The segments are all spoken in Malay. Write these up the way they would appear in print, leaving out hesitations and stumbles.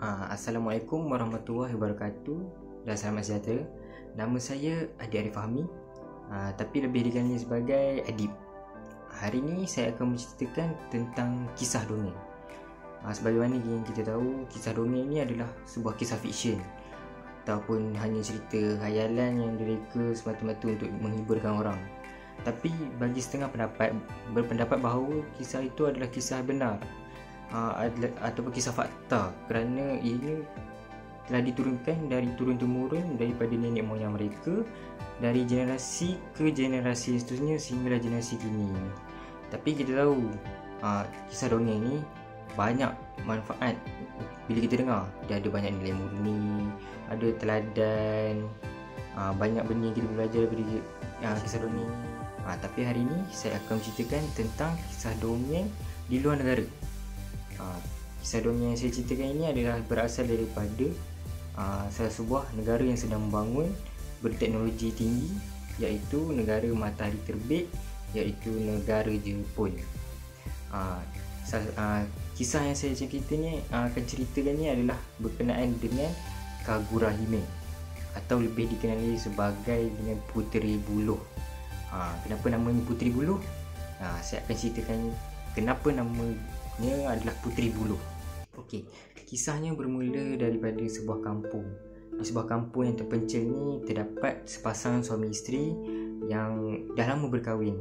Assalamualaikum warahmatullahi wabarakatuh dan selamat sejahtera. Nama saya Adi Arif Fahmi, tapi lebih dikenali sebagai Adib. Hari ini saya akan menceritakan tentang kisah dongeng. Sebagaimana yang kita tahu, kisah dongeng ini adalah sebuah kisah fiksyen ataupun hanya cerita khayalan yang direka semata-mata untuk menghiburkan orang. Tapi bagi setengah pendapat berpendapat bahawa kisah itu adalah kisah benar ataupun kisah fakta, kerana ini telah diturunkan dari turun-temurun daripada nenek moyang mereka, dari generasi ke generasi seterusnya sehinggalah generasi kini. Tapi kita tahu kisah dongeng ni banyak manfaat bila kita dengar. Dia ada banyak nilai murni, ada teladan, banyak benda yang kita belajar daripada kisah dongeng. Tapi hari ini saya akan menceritakan tentang kisah dongeng di luar negara. Kisah dongeng yang saya ceritakan ini adalah berasal daripada salah sebuah negara yang sedang membangun berteknologi tinggi, iaitu negara matahari terbit, iaitu negara Jepun. Kisah yang saya akan ceritakan ni adalah berkenaan dengan Kagura Hime, atau lebih dikenali sebagai dengan Puteri Buluh. Kenapa namanya Puteri Buluh? Saya akan ceritakan kenapa namanya adalah Puteri Buluh. Okey, kisahnya bermula daripada sebuah kampung. Di sebuah kampung yang terpencil ni terdapat sepasang suami isteri yang dah lama berkahwin.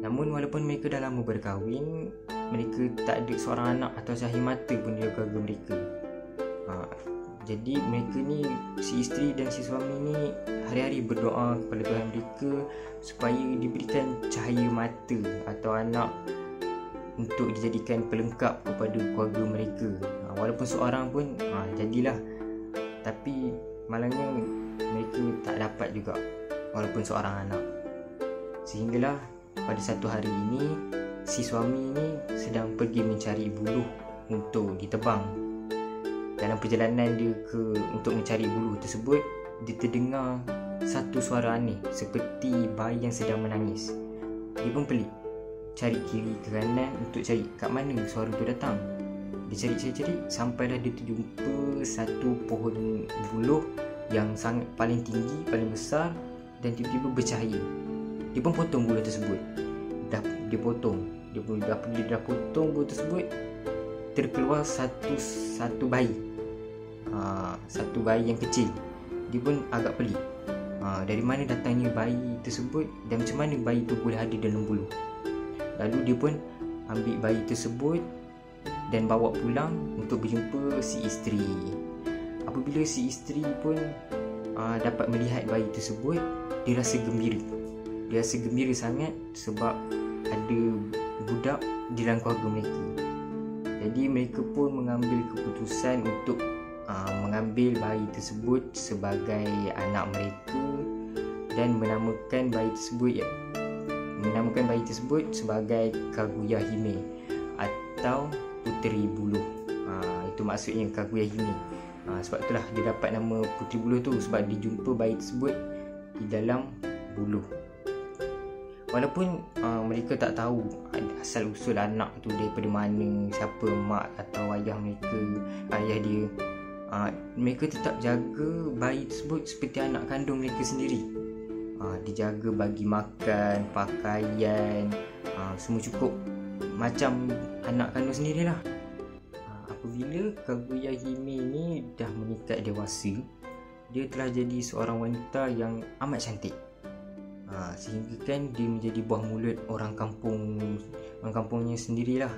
Namun walaupun mereka dah lama berkahwin, mereka tak ada seorang anak atau cahaya mata pun di keluarga mereka. Jadi mereka ni, si isteri dan si suami ni hari-hari berdoa kepada Tuhan mereka supaya diberikan cahaya mata atau anak untuk dijadikan pelengkap kepada keluarga mereka. Walaupun seorang pun jadilah, tapi malangnya mereka tak dapat juga walaupun seorang anak. Sehinggalah pada satu hari ini, si suami ini sedang pergi mencari buluh untuk ditebang. Dalam perjalanan dia untuk mencari buluh tersebut, dia terdengar satu suara aneh seperti bayi yang sedang menangis. Dia pun pelik, cari kiri ke kanan untuk cari kat mana suara tu datang. Dia cari sampailah dia terjumpa satu pohon buluh yang sangat paling tinggi, paling besar dan tiba-tiba bercahaya. Dia pun potong buluh tersebut. Dia potong buluh tersebut, terkeluar satu bayi. Satu bayi yang kecil. Dia pun agak pelik. Dari mana datangnya bayi tersebut dan macam mana bayi tu boleh ada dalam buluh. Lalu dia pun ambil bayi tersebut dan bawa pulang untuk berjumpa si isteri. Apabila si isteri pun dapat melihat bayi tersebut, dia rasa gembira. Dia rasa gembira sangat sebab ada budak di dalam keluarga mereka. Jadi mereka pun mengambil keputusan untuk mengambil bayi tersebut sebagai anak mereka dan menamakan bayi tersebut sebagai Kaguya Hime atau Puteri Buluh. Itu maksudnya Kaguya Hime. Sebab itulah dia dapat nama Puteri Buluh tu, sebab dia jumpa bayi tersebut di dalam buluh. Walaupun mereka tak tahu asal usul anak tu daripada mana, siapa mak atau ayah mereka, ayah dia, mereka tetap jaga bayi tersebut seperti anak kandung mereka sendiri. Dijaga bagi makan, pakaian, semua cukup macam anak kandung sendirilah. Apabila Kaguya Hime ni dah meningkat dewasa, dia telah jadi seorang wanita yang amat cantik. Sehingga kan dia menjadi buah mulut orang kampungnya sendirilah.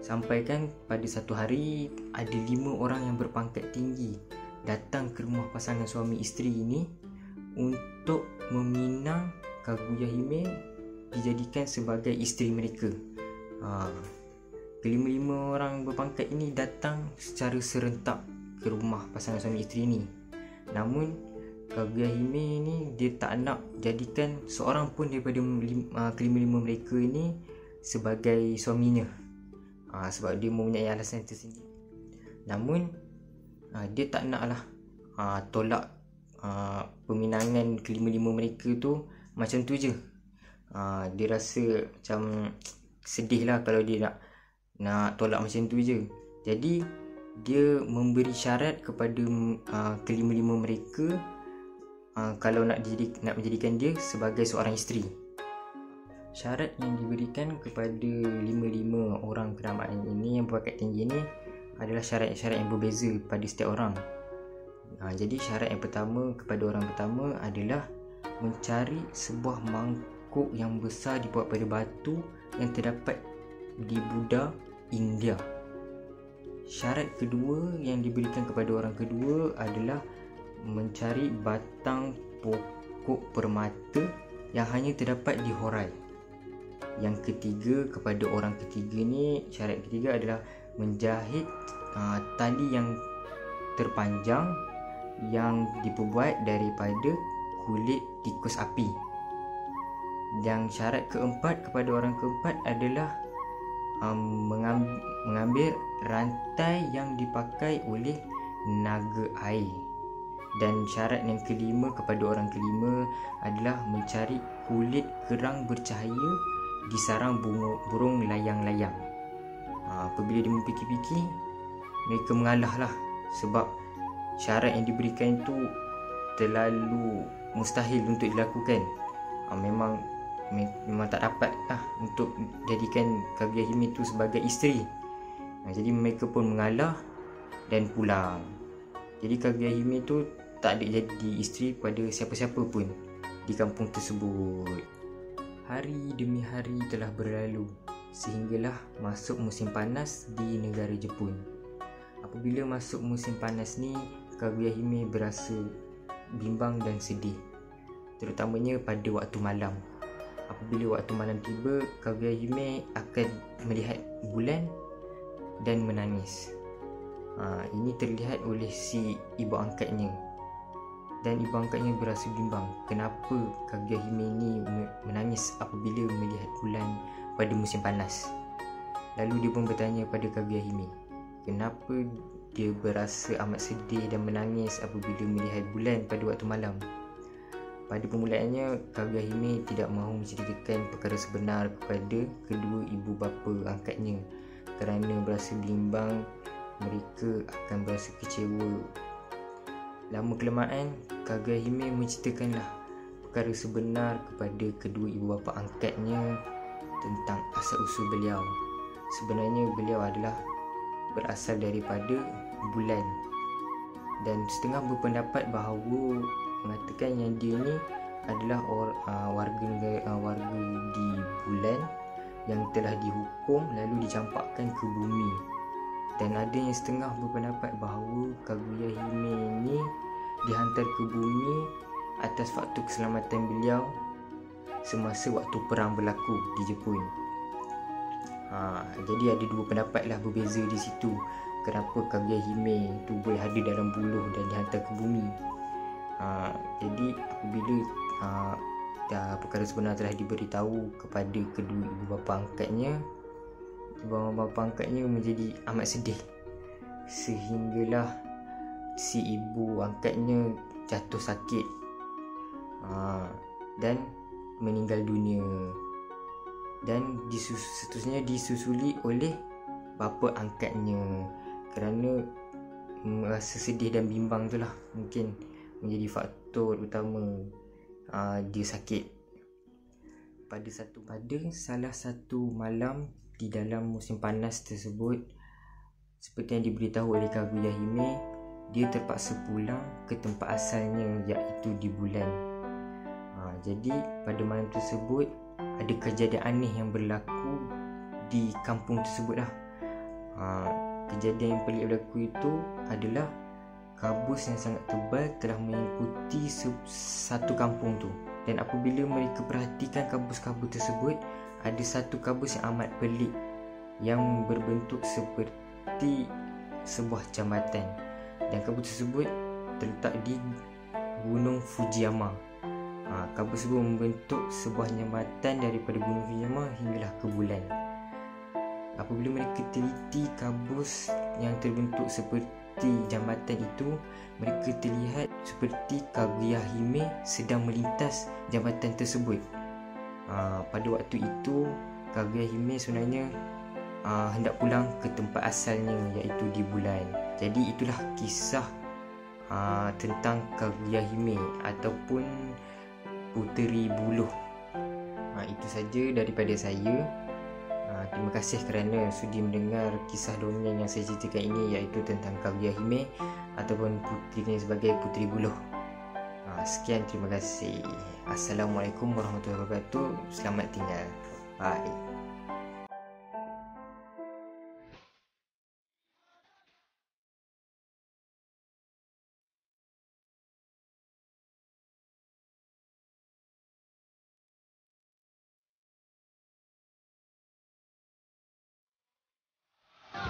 Sampai kan pada satu hari ada 5 orang yang berpangkat tinggi datang ke rumah pasangan suami isteri ini untuk meminang Kaguya Hime dijadikan sebagai isteri mereka. Kelima-lima orang berpangkat ini datang secara serentak ke rumah pasangan suami isteri ini. Namun Kaguya Hime ni dia tak nak jadikan seorang pun daripada kelima-lima mereka ini sebagai suaminya. Sebab dia mempunyai alasan tersendiri. Namun dia tak naklah tolak peminangan kelima-lima mereka tu macam tu je. Dia rasa macam sedih lah kalau dia nak tolak macam tu je. Jadi dia memberi syarat kepada kelima-lima mereka kalau nak menjadikan dia sebagai seorang isteri. Syarat yang diberikan kepada lima-lima orang kenamaan ini yang berpangkat tinggi ini adalah syarat-syarat yang berbeza pada setiap orang. Jadi syarat yang pertama kepada orang pertama adalah mencari sebuah mangkuk yang besar dibuat pada batu yang terdapat di Buddha, India. Syarat kedua yang diberikan kepada orang kedua adalah mencari batang pokok permata yang hanya terdapat di Horai. Yang ketiga kepada orang ketiga ni, syarat ketiga adalah menjahit tali yang terpanjang yang diperbuat daripada kulit tikus api. Yang syarat keempat kepada orang keempat adalah mengambil rantai yang dipakai oleh naga air. Dan syarat yang kelima kepada orang kelima adalah mencari kulit kerang bercahaya di sarang burung layang-layang. Apabila dia memfikir-fikir, mereka mengalah lah, sebab syarat yang diberikan itu terlalu mustahil untuk dilakukan. Memang tak dapat lah untuk jadikan Kaguya Hime itu sebagai isteri. Jadi mereka pun mengalah dan pulang. Jadi Kaguya Hime itu tak ada jadi isteri pada siapa-siapa pun di kampung tersebut. Hari demi hari telah berlalu sehinggalah masuk musim panas di negara Jepun. Apabila masuk musim panas ni, Kaguya Hime berasa bimbang dan sedih, terutamanya pada waktu malam. Apabila waktu malam tiba, Kaguya Hime akan melihat bulan dan menangis. Ini terlihat oleh si ibu angkatnya, dan ibu angkatnya berasa bimbang kenapa Kaguya Hime ini menangis apabila melihat bulan pada musim panas. Lalu dia pun bertanya pada Kaguya Hime, kenapa dia berasa amat sedih dan menangis apabila melihat bulan pada waktu malam. Pada permulaannya, Kaguya Hime tidak mahu menceritakan perkara sebenar kepada kedua ibu bapa angkatnya kerana berasa bimbang mereka akan berasa kecewa. Lama kelamaan, Kaguya Hime menceritakanlah perkara sebenar kepada kedua ibu bapa angkatnya tentang asal-usul beliau. Sebenarnya beliau adalah berasal daripada bulan, dan setengah berpendapat bahawa mengatakan yang dia ni adalah warga di bulan yang telah dihukum lalu dicampakkan ke bumi. Dan ada yang setengah berpendapat bahawa Kaguya Hime ini dihantar ke bumi atas faktor keselamatan beliau semasa waktu perang berlaku di Jepun. Jadi ada dua pendapat lah berbeza di situ, kenapa Kaguya Hime itu boleh ada dalam buluh dan dihantar ke bumi. Jadi apabila perkara sebenar telah diberitahu kepada kedua ibu bapa angkatnya, ibu bapa angkatnya menjadi amat sedih sehinggalah si ibu angkatnya jatuh sakit dan meninggal dunia, dan seterusnya disusuli oleh bapa angkatnya kerana merasa sedih dan bimbang itulah mungkin menjadi faktor utama dia sakit. Pada salah satu malam di dalam musim panas tersebut, seperti yang diberitahu oleh Kaguya Hime, dia terpaksa pulang ke tempat asalnya, iaitu di bulan. Jadi pada malam tersebut ada kejadian aneh yang berlaku di kampung tersebut lah. Kejadian yang pelik berlaku itu adalah kabus yang sangat tebal telah meliputi satu kampung tu. Dan apabila mereka perhatikan kabus-kabus tersebut, ada satu kabus yang amat pelik yang berbentuk seperti sebuah jambatan, dan kabus tersebut terletak di Gunung Fujiyama. Kabus tersebut membentuk sebuah jambatan daripada Gunung Fujiyama hinggalah ke bulan. Apabila mereka teliti kabus yang terbentuk seperti jambatan itu, mereka terlihat seperti Kaguya Hime sedang melintas jambatan tersebut. Pada waktu itu, Kaguya Hime sebenarnya hendak pulang ke tempat asalnya, iaitu di bulan. Jadi itulah kisah tentang Kaguya Hime ataupun Puteri Buluh. Itu saja daripada saya. Terima kasih kerana sudi mendengar kisah dongeng yang saya ceritakan ini, iaitu tentang Kaguya Hime ataupun putrinya sebagai Puteri Buluh. Sekian, terima kasih. Assalamualaikum warahmatullahi wabarakatuh. Selamat tinggal. Bye.